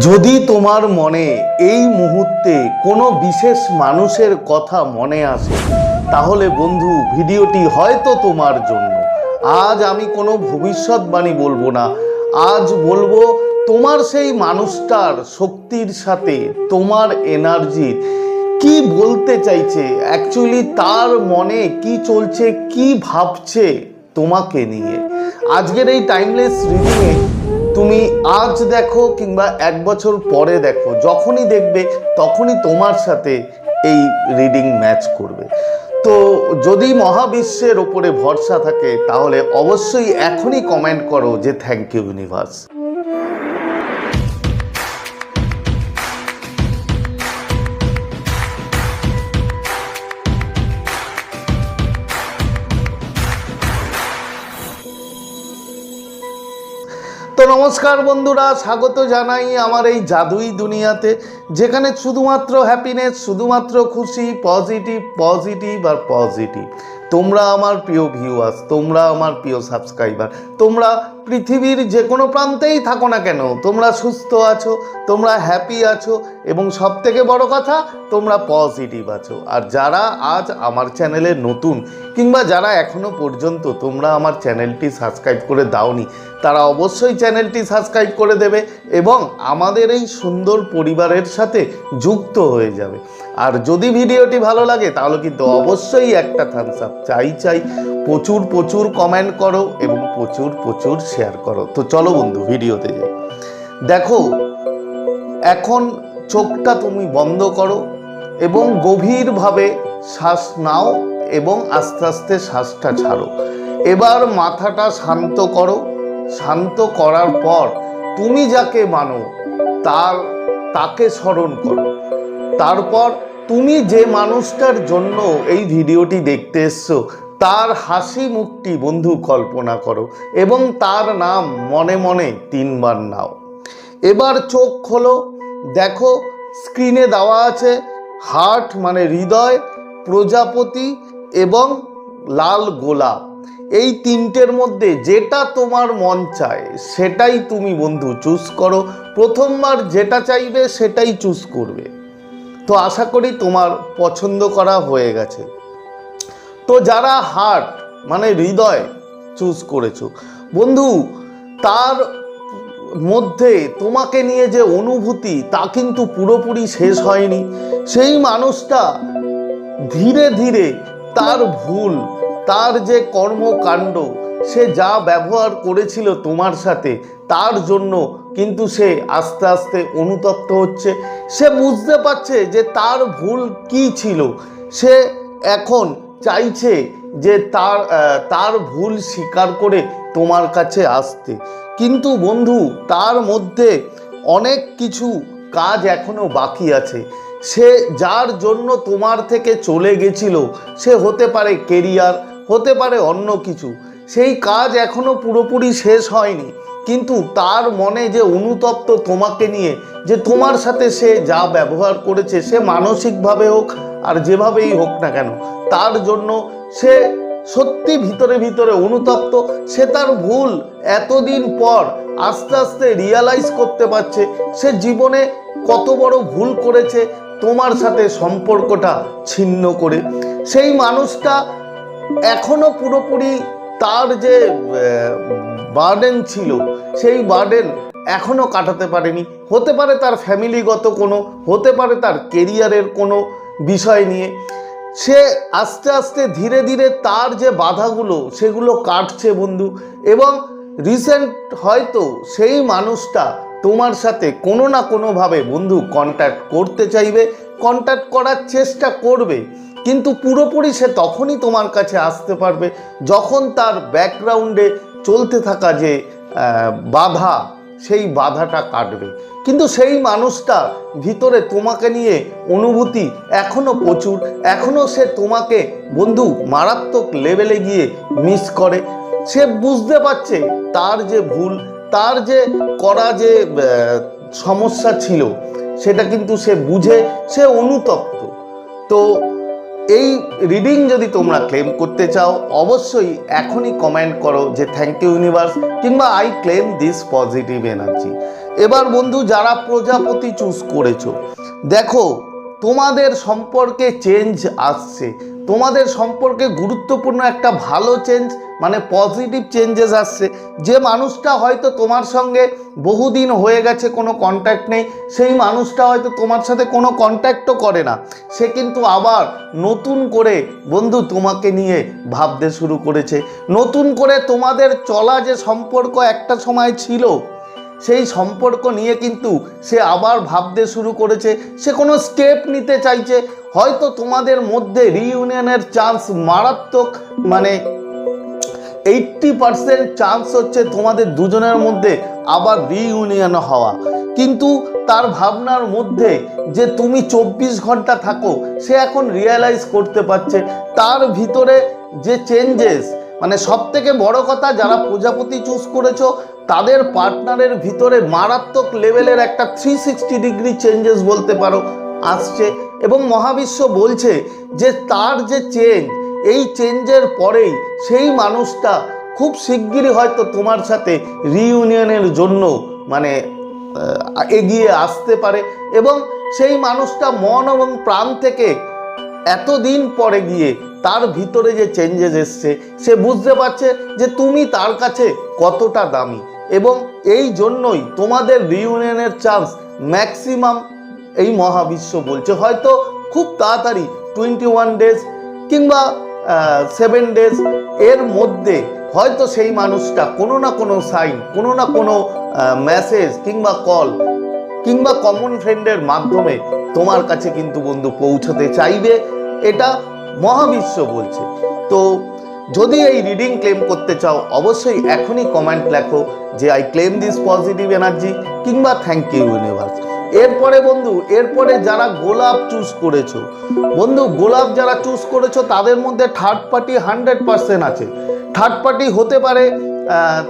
যদি তোমার মনে এই মুহূর্তে কোনো বিশেষ মানুষের কথা মনে আসে, তাহলে বন্ধু ভিডিওটি হয়তো তোমার জন্য। আজ আমি কোনো ভবিষ্যৎবাণী বলবো না, আজ বলবো তোমার সেই মানুষটার শক্তির সাথে তোমার এনার্জির কি বলতে চাইছে, অ্যাকচুয়ালি তার মনে কি চলছে, কি ভাবছে তোমাকে নিয়ে। আজকের এই টাইমলেস রিডিংয়ে তুমি আজ দেখো কিংবা এক বছর পরে দেখো, যখনই দেখবে তখনই তোমার সাথে এই রিডিং ম্যাচ করবে। তো যদি মহাবিশ্বের ওপরে ভরসা থাকে তাহলে অবশ্যই এখনই কমেন্ট করো যে থ্যাংক ইউ ইউনিভার্স। তো নমস্কার বন্ধুরা, স্বাগত জানাই আমার এই জাদুই দুনিয়াতে, যেখানে শুধুমাত্র হ্যাপিনেস, শুধুমাত্র খুশি, পজিটিভ আর পজিটিভ। তোমরা আমার প্রিয় ভিউয়ার্স, তোমরা আমার প্রিয় সাবস্ক্রাইবার, তোমরা পৃথিবীর যে কোনো প্রান্তেই থাকো না কেন, তোমরা সুস্থ আছো, তোমরা হ্যাপি আছো এবং সবথেকে বড় কথা তোমরা পজিটিভ আছো। আর যারা আজ আমার চ্যানেলে নতুন কিংবা যারা এখনো পর্যন্ত তোমরা আমার চ্যানেলটি সাবস্ক্রাইব করে দাওনি, তারা অবশ্যই চ্যানেলটি সাবস্ক্রাইব করে দেবে এবং আমাদের এই সুন্দর পরিবারের সাথে যুক্ত হয়ে যাবে। আর যদি ভিডিওটি ভালো লাগে তাহলে কিন্তু অবশ্যই একটা থামস আপ চাই। প্রচুর কমেন্ট করো এবং প্রচুর শেয়ার করো। তো চলো বন্ধু ভিডিওতে যাই। দেখো, এখন চোখটা তুমি বন্ধ করো এবং গভীরভাবে শ্বাস নাও এবং আস্তে আস্তে শ্বাসটা ছাড়ো। এবার মাথাটা শান্ত করো। শান্ত করার পর তুমি যাকে মানো তাকে স্মরণ করো। তারপর তুমি যে মানুষটার জন্য এই ভিডিওটি দেখতে এসছো তার হাসি মুখটি বন্ধু কল্পনা করো এবং তার নাম মনে মনে 3 বার নাও। এবার চোখ খোলো। দেখো স্ক্রিনে দেওয়া আছে হার্ট মানে হৃদয়, প্রজাপতি এবং লাল গোলাপ। এই 3টের মধ্যে যেটা তোমার মন চায় সেটাই তুমি বন্ধু চুজ করো। প্রথমবার যেটা চাইবে সেটাই চুজ করবে। তো আশা করি তোমার পছন্দ করা হয়ে গেছে। তো যারা হার্ট মানে হৃদয় চুজ করেছো বন্ধু, তার মধ্যে তোমাকে নিয়ে যে অনুভূতি তা কিন্তু পুরোপুরি শেষ হয়নি। সেই মানুষটা ধীরে ধীরে তার ভুল, তার যে কর্মকাণ্ড, সে যা ব্যবহার করেছিল তোমার সাথে, তার জন্য কিন্তু সে আস্তে আস্তে অনুতপ্ত হচ্ছে। সে বুঝতে পারছে যে তার ভুল কি ছিল। সে এখন চাইছে যে তার ভুল স্বীকার করে তোমার কাছে আসতে। কিন্তু বন্ধু, তার মধ্যে অনেক কিছু কাজ এখনো বাকি আছে। সে যার জন্য তোমার থেকে চলে গেছিল, সে হতে পারে কেরিয়ার, হতে পারে অন্য কিছু, সেই কাজ এখনো পুরোপুরি শেষ হয়নি। কিন্তু তার মনে যে অনুতপ্ত তোমাকে নিয়ে, যে তোমার সাথে সে যা ব্যবহার করেছে, সে মানসিকভাবে হোক আর যেভাবেই হোক না কেন, তার জন্য সে সত্যি ভিতরে অনুতপ্ত। সে তার ভুল এতদিন পর আস্তে আস্তে রিয়ালাইজ করতে পারছে সে জীবনে কত বড় ভুল করেছে তোমার সাথে সম্পর্কটা ছিন্ন করে। সেই মানুষটা এখনো পুরোপুরি তার যে বার্ডেন ছিল, সেই বার্ডেন এখনো কাটাতে পারেনি। হতে পারে তার ফ্যামিলিগত কোনো, হতে পারে তার কেরিয়ারের কোনো বিষয় নিয়ে। সে আস্তে আস্তে ধীরে ধীরে তার যে বাধাগুলো সেগুলো কাটছে বন্ধু। এবং রিসেন্ট হয়তো সেই মানুষটা তোমার সাথে কোনো না কোনোভাবে বন্ধু কন্ট্যাক্ট করতে চাইবে, কন্ট্যাক্ট করার চেষ্টা করবে। কিন্তু পুরোপুরি সে তখনই তোমার কাছে আসতে পারবে যখন তার ব্যাকগ্রাউন্ডে চলতে থাকা যে বাধা, সেই বাধাটা কাটবে। কিন্তু সেই মানুষটা ভিতরে তোমাকে নিয়ে অনুভূতি এখনো প্রচুর। এখনো সে তোমাকে বন্ধু মারাত্মক লেভেলে গিয়ে মিস করে। সে বুঝতে পারছে তার যে ভুল, তার যে করা যে সমস্যা ছিল, সেটা কিন্তু সে বুঝে, সে অনুতপ্ত। তো এই রিডিং যদি তোমরা ক্লেম করতে চাও অবশ্যই এখনই কমেন্ট করো যে থ্যাংক ইউ ইউনিভার্স কিংবা I claim this positive energy. এবার বন্ধু যারা প্রজাপতি চুজ করেছো, দেখো তোমাদের সম্পর্কে চেঞ্জ আসছে, তোমাদের সম্পর্কে গুরুত্বপূর্ণ একটা ভালো চেঞ্জ, মানে পজিটিভ চেঞ্জেস আসছে। যে মানুষটা হয়তো তোমার সঙ্গে বহুদিন হয়ে গেছে কোনো কন্ট্যাক্ট নেই, সেই মানুষটা হয়তো তোমার সাথে কোনো কন্ট্যাক্টও করে না, সে কিন্তু আবার নতুন করে বন্ধু তোমাকে নিয়ে ভাবতে শুরু করেছে। নতুন করে তোমাদের চলা যে সম্পর্ক একটা সময় ছিল, সেই সম্পর্ক নিয়ে কিন্তু সে আবার ভাবতে শুরু করেছে, সে কোনো স্টেপ নিতে চাইছে। হয়তো তোমাদের মধ্যে রিইউনিয়নের চান্স মারাত্মক, মানে 80% চান্স হচ্ছে তোমাদের দুজনের মধ্যে আবার রিইউনিয়ন হওয়া। কিন্তু তার ভাবনার মধ্যে যে তুমি 24 ঘন্টা থাকো, সে এখন রিয়েলাইজ করতে পারছে তার ভিতরে যে চেঞ্জেস, মানে সব থেকে বড় কথা যারা প্রজাপতি চুজ করেছো তাদের পার্টনারের ভিতরে মারাত্মক লেভেলের একটা 360 ডিগ্রি চেঞ্জেস বলতে পারো আসছে। এবং মহাবিশ্ব বলছে যে তার যে চেঞ্জ, এই চেঞ্জের পরেই সেই মানুষটা খুব শিগগিরই হয়তো তোমার সাথে রিইউনিয়নের জন্য মানে এগিয়ে আসতে পারে। এবং সেই মানুষটা মন এবং প্রাণ থেকে এতদিন পরে গিয়ে তার ভিতরে যে চেঞ্জেস এসছে, সে বুঝতে পারছে যে তুমি তার কাছে কতটা দামি। এবং এই জন্যই তোমাদের রিইউনিয়নের চান্স ম্যাক্সিমাম এই মহাবিশ্ব বলছে হয়তো খুব তাড়াতাড়ি 21 ডেজ কিংবা 7 ডেজ এর মধ্যে হয়তো সেই মানুষটা কোনো না কোনো সাইন, কোনো না কোনো মেসেজ কিংবা কল কিংবা কমন ফ্রেন্ডের মাধ্যমে তোমার কাছে কিন্তু বন্ধু পৌঁছতে চাইবে, এটা মহাবিশ্ব বলছে। তো যদি এই রিডিং ক্লেম করতে চাও অবশ্যই এখনই কমেন্ট লেখো যে I claim this positive energy কিংবা থ্যাংক ইউ ইউনিভার্স। এরপরে বন্ধু, এরপরে যারা গোলাপ চুজ করেছো বন্ধু, গোলাপ যারা চুজ করেছো তাদের মধ্যে থার্ড পার্টি 100% আছে। থার্ড পার্টি হতে পারে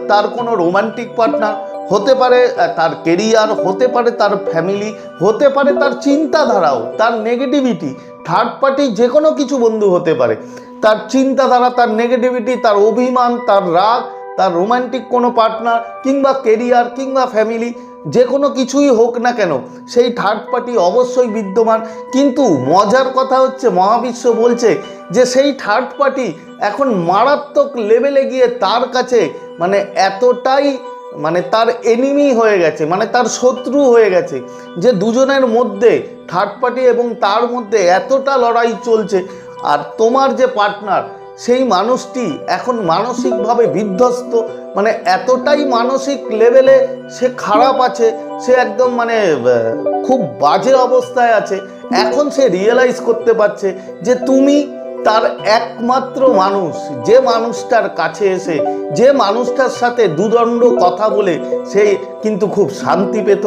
তার কোনো রোমান্টিক পার্টনার, হতে পারে তার কেরিয়ার, হতে পারে তার ফ্যামিলি, হতে পারে তার চিন্তাধারাও, তার নেগেটিভিটি। থার্ড পার্টি যে কোনো কিছু বন্ধু হতে পারে, তার চিন্তাধারা, তার নেগেটিভিটি, তার অভিমান, তার রাগ, তার রোমান্টিক কোনো পার্টনার কিংবা কেরিয়ার কিংবা ফ্যামিলি, যে কোনো কিছুই হোক না কেন সেই থার্ড পার্টি অবশ্যই বিদ্যমান। কিন্তু মজার কথা হচ্ছে মহাবিশ্ব বলছে যে সেই থার্ড পার্টি এখন মারাত্মক লেভেলে গিয়ে তার কাছে মানে এতটাই মানে তার এনিমি হয়ে গেছে, মানে তার শত্রু হয়ে গেছে, যে দুজনের মধ্যে থার্ড পার্টি এবং তার মধ্যে এতটা লড়াই চলছে। আর তোমার যে পার্টনার সেই মানুষটি এখন মানসিকভাবে বিধ্বস্ত, মানে এতটাই মানসিক লেভেলে সে খারাপ আছে, সে একদম মানে খুব বাজে অবস্থায় আছে। এখন সে রিয়েলাইজ করতে পারছে যে তুমি তার একমাত্র মানুষ, যে মানুষটার কাছে এসে, যে মানুষটার সাথে দুদণ্ড কথা বলে সে কিন্তু খুব শান্তি পেত।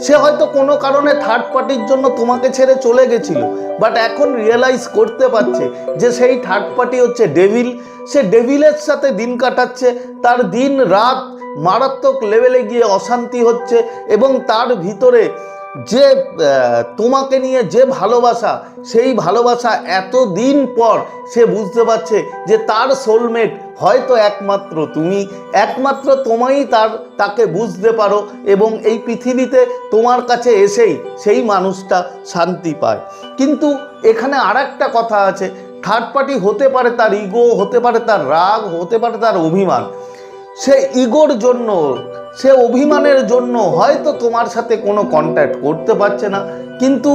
সে হয়তো কোনো কারণে থার্ড পার্টির জন্য তোমাকে ছেড়ে চলে গেছিল, বাট এখন রিয়েলাইজ করতে পারছে যে সেই থার্ড পার্টি হচ্ছে ডেভিল। সে ডেভিলের সাথে দিন কাটাচ্ছে, তার দিন রাত মারাত্মক লেভেলে গিয়ে অশান্তি হচ্ছে। এবং তার ভিতরে যে তোমাকে নিয়ে যে ভালোবাসা, সেই ভালোবাসা এতদিন পর সে বুঝতে পারছে যে তার সোলমেট হয়তো একমাত্র তুমি, একমাত্র তোমাই তাকে বুঝতে পারো। এবং এই পৃথিবীতে তোমার কাছে এসেই সেই মানুষটা শান্তি পায়। কিন্তু এখানে আরেকটা কথা আছে, থার্ড পার্টি হতে পারে তার ইগো, হতে পারে তার রাগ, হতে পারে তার অভিমান। সে ইগোর জন্য, সে অভিমানের জন্য হয়তো তোমার সাথে কোনো কন্ট্যাক্ট করতে পারছে না। কিন্তু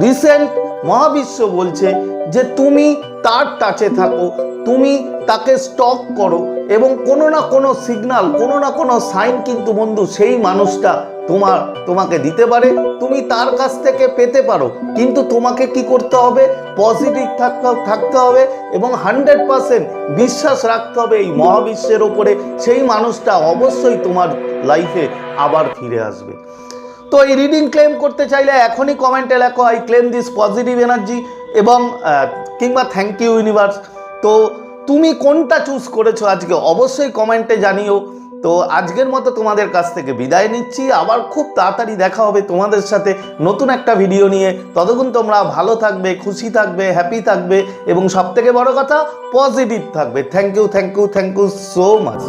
রিসেন্ট মহাবিশ্ব বলছে যে তুমি তার টাচে থাকো, তুমি তাকে স্টক করো এবং কোনো না কোনো সিগন্যাল, কোনো না কোনো সাইন কিন্তু বন্ধু সেই মানুষটা তোমাকে দিতে পারে, তুমি তার কাছ থেকে পেতে পারো। কিন্তু তোমাকে কি করতে হবে? পজিটিভ থাকতে হবে এবং 100% বিশ্বাস রাখতে হবে এই মহাবিশ্বের ওপরে। সেই মানুষটা অবশ্যই তোমার লাইফে আবার ফিরে আসবে। তো এই রিডিং ক্লেম করতে চাইলে এখনই কমেন্টে লেখো I claim this positive energy এবং কিংবা থ্যাংক ইউ ইউনিভার্স। তো তুমি কোনটা চুজ করেছো আজকে অবশ্যই কমেন্টে জানিও। তো আজকের মতো তোমাদের কাছ থেকে বিদায় নিচ্ছি, আবার খুব তাড়াতাড়ি দেখা হবে তোমাদের সাথে নতুন একটা ভিডিও নিয়ে। ততক্ষণ তোমরা ভালো থাকবে, খুশি থাকবে, হ্যাপি থাকবে এবং সবথেকে বড় কথা পজিটিভ থাকবে। Thank you so much.